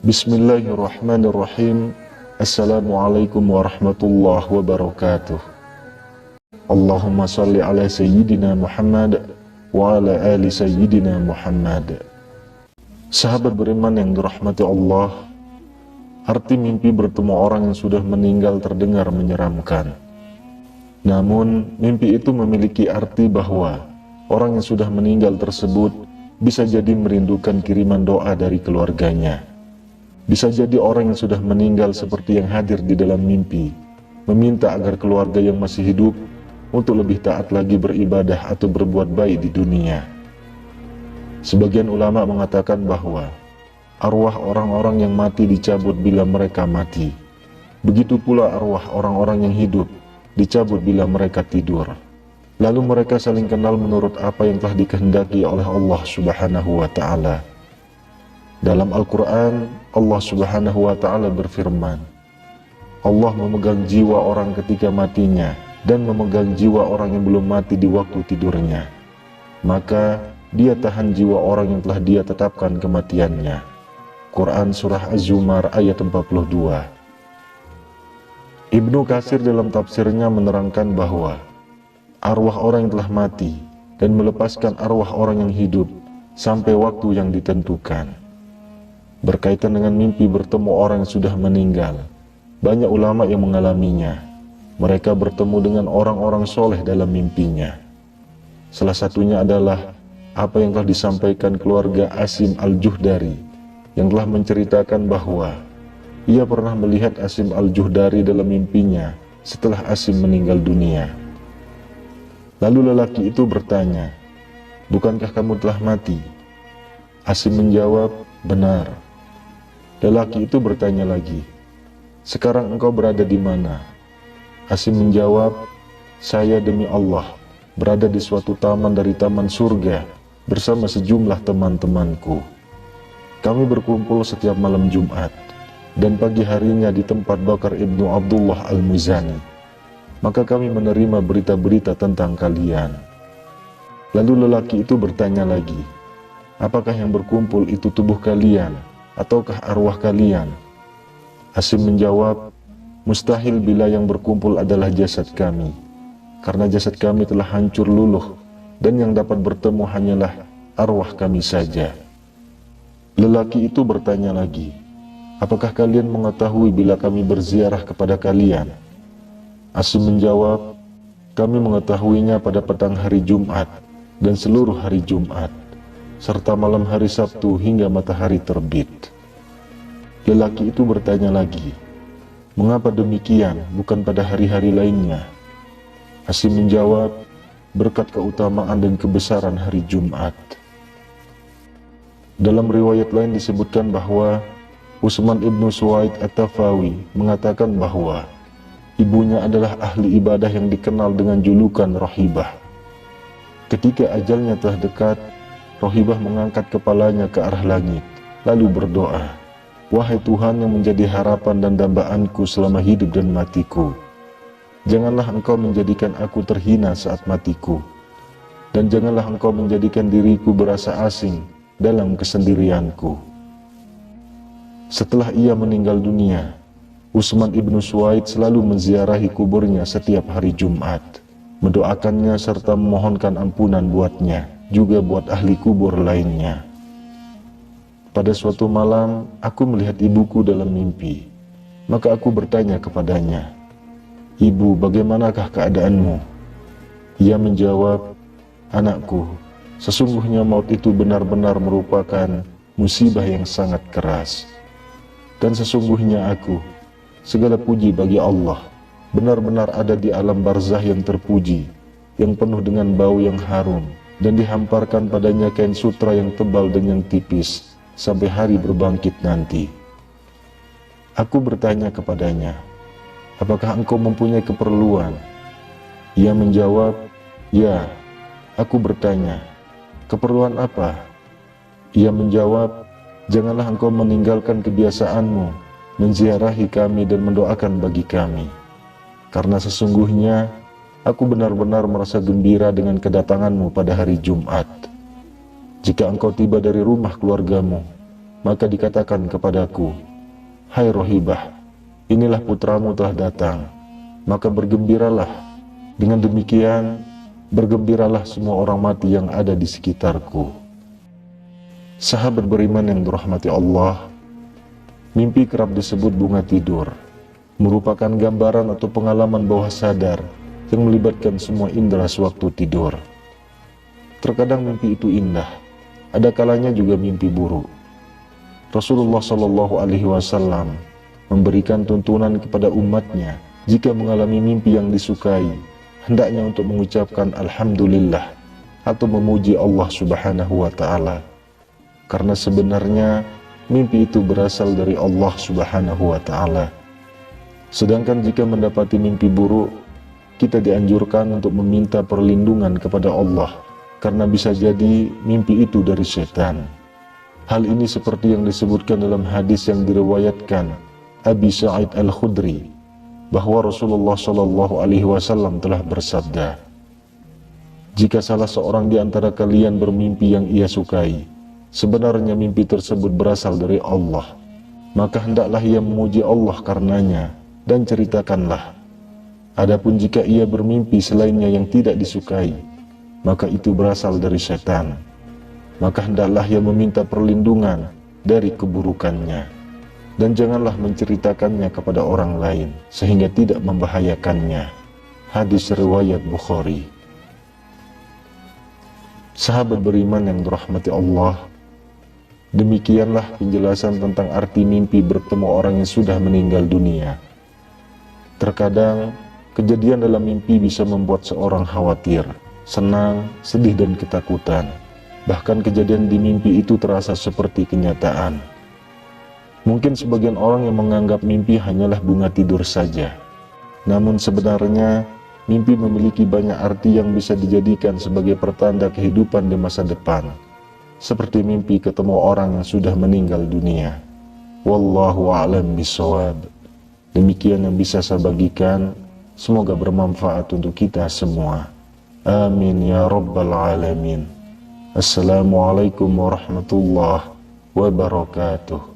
Bismillahirrahmanirrahim. Assalamualaikum warahmatullahi wabarakatuh. Allahumma salli ala Sayyidina Muhammad wa ala ali Sayyidina Muhammad. Sahabat beriman yang dirahmati Allah, arti mimpi bertemu orang yang sudah meninggal terdengar menyeramkan. Namun, mimpi itu memiliki arti bahwa orang yang sudah meninggal tersebut bisa jadi merindukan kiriman doa dari keluarganya. Bisa jadi orang yang sudah meninggal seperti yang hadir di dalam mimpi, meminta agar keluarga yang masih hidup untuk lebih taat lagi beribadah atau berbuat baik di dunia. Sebagian ulama mengatakan bahwa arwah orang-orang yang mati dicabut bila mereka mati. Begitu pula arwah orang-orang yang hidup dicabut bila mereka tidur. Lalu mereka saling kenal menurut apa yang telah dikehendaki oleh Allah Subhanahu wa Ta'ala. Dalam Al-Quran, Allah Subhanahu wa Ta'ala berfirman, Allah memegang jiwa orang ketika matinya dan memegang jiwa orang yang belum mati di waktu tidurnya. Maka dia tahan jiwa orang yang telah dia tetapkan kematiannya. Quran Surah Az-Zumar ayat 42. Ibnu Katsir dalam tafsirnya menerangkan bahwa arwah orang yang telah mati dan melepaskan arwah orang yang hidup sampai waktu yang ditentukan. Berkaitan dengan mimpi bertemu orang yang sudah meninggal, banyak ulama yang mengalaminya. Mereka bertemu dengan orang-orang soleh dalam mimpinya. Salah satunya adalah apa yang telah disampaikan keluarga Asim Al-Juhdari, yang telah menceritakan bahwa ia pernah melihat Asim Al-Juhdari dalam mimpinya setelah Asim meninggal dunia. Lalu lelaki itu bertanya, "Bukankah kamu telah mati?" Asim menjawab, "Benar." Lelaki itu bertanya lagi, "Sekarang engkau berada di mana?" Asim menjawab, "Saya demi Allah berada di suatu taman dari taman surga bersama sejumlah teman-temanku. Kami berkumpul setiap malam Jumat dan pagi harinya di tempat Bakar Ibnu Abdullah Al-Muzani. Maka kami menerima berita-berita tentang kalian." Lalu lelaki itu bertanya lagi, "Apakah yang berkumpul itu tubuh kalian ataukah arwah kalian?" Asim menjawab, "Mustahil bila yang berkumpul adalah jasad kami, karena jasad kami telah hancur luluh, dan yang dapat bertemu hanyalah arwah kami saja." Lelaki itu bertanya lagi, "Apakah kalian mengetahui bila kami berziarah kepada kalian?" Asim menjawab, "Kami mengetahuinya pada petang hari Jumat dan seluruh hari Jumat, serta malam hari Sabtu hingga matahari terbit." Lelaki itu bertanya lagi, "Mengapa demikian, bukan pada hari-hari lainnya?" Asim menjawab, "Berkat keutamaan dan kebesaran hari Jumat." Dalam riwayat lain disebutkan bahwa Utsman ibnu Suwaid At-Tafawi mengatakan bahwa ibunya adalah ahli ibadah yang dikenal dengan julukan Rohibah. Ketika ajalnya telah dekat, Rohibah mengangkat kepalanya ke arah langit, lalu berdoa, "Wahai Tuhan yang menjadi harapan dan dambaanku selama hidup dan matiku, janganlah Engkau menjadikan aku terhina saat matiku, dan janganlah Engkau menjadikan diriku berasa asing dalam kesendirianku." Setelah ia meninggal dunia, Utsman ibnu Suwaid selalu menziarahi kuburnya setiap hari Jumat, mendoakannya serta memohonkan ampunan buatnya, juga buat ahli kubur lainnya. Pada suatu malam, aku melihat ibuku dalam mimpi. Maka aku bertanya kepadanya, "Ibu, bagaimanakah keadaanmu?" Ia menjawab, "Anakku, sesungguhnya maut itu benar-benar merupakan musibah yang sangat keras. Dan sesungguhnya aku, segala puji bagi Allah, benar-benar ada di alam barzah yang terpuji, yang penuh dengan bau yang harum, dan dihamparkan padanya kain sutra yang tebal dan yang tipis, sampai hari berbangkit nanti." Aku bertanya kepadanya, "Apakah engkau mempunyai keperluan?" Ia menjawab, "Ya." Aku bertanya, "Keperluan apa?" Ia menjawab, "Janganlah engkau meninggalkan kebiasaanmu menziarahi kami dan mendoakan bagi kami. karena sesungguhnya aku benar-benar merasa gembira dengan kedatanganmu pada hari Jumat. Jika engkau tiba dari rumah keluargamu, maka dikatakan kepadaku, hai Rohibah, inilah putramu telah datang, maka bergembiralah. Dengan demikian, bergembiralah semua orang mati yang ada di sekitarku. Sahabat beriman yang dirahmati Allah, mimpi kerap disebut bunga tidur, merupakan gambaran atau pengalaman bawah sadar yang melibatkan semua indera sewaktu tidur. Terkadang mimpi itu indah, ada kalanya juga mimpi buruk. Rasulullah SAW memberikan tuntunan kepada umatnya, jika mengalami mimpi yang disukai, hendaknya untuk mengucapkan Alhamdulillah atau memuji Allah Subhanahu wa Ta'ala, karena sebenarnya mimpi itu berasal dari Allah Subhanahu wa Ta'ala. Sedangkan jika mendapati mimpi buruk, kita dianjurkan untuk meminta perlindungan kepada Allah, karena bisa jadi mimpi itu dari setan. Hal ini seperti yang disebutkan dalam hadis yang diriwayatkan Abi Sa'id Al-Khudri, bahwa Rasulullah SAW telah bersabda, jika salah seorang di antara kalian bermimpi yang ia sukai, sebenarnya mimpi tersebut berasal dari Allah, maka hendaklah ia memuji Allah karenanya dan ceritakanlah. Adapun jika ia bermimpi selainnya yang tidak disukai, maka itu berasal dari setan, maka hendaklah ia meminta perlindungan dari keburukannya, dan janganlah menceritakannya kepada orang lain sehingga tidak membahayakannya. Hadis riwayat Bukhari. Sahabat beriman yang dirahmati Allah, demikianlah penjelasan tentang arti mimpi bertemu orang yang sudah meninggal dunia. Terkadang kejadian dalam mimpi bisa membuat seorang khawatir, senang, sedih, dan ketakutan. Bahkan kejadian di mimpi itu terasa seperti kenyataan. Mungkin sebagian orang yang menganggap mimpi hanyalah bunga tidur saja. Namun sebenarnya mimpi memiliki banyak arti yang bisa dijadikan sebagai pertanda kehidupan di masa depan. Seperti mimpi ketemu orang yang sudah meninggal dunia. Wallahu a'lam bishawab. Demikian yang bisa saya bagikan. Semoga bermanfaat untuk kita semua. Amin ya rabbal alamin. Assalamualaikum warahmatullahi wabarakatuh.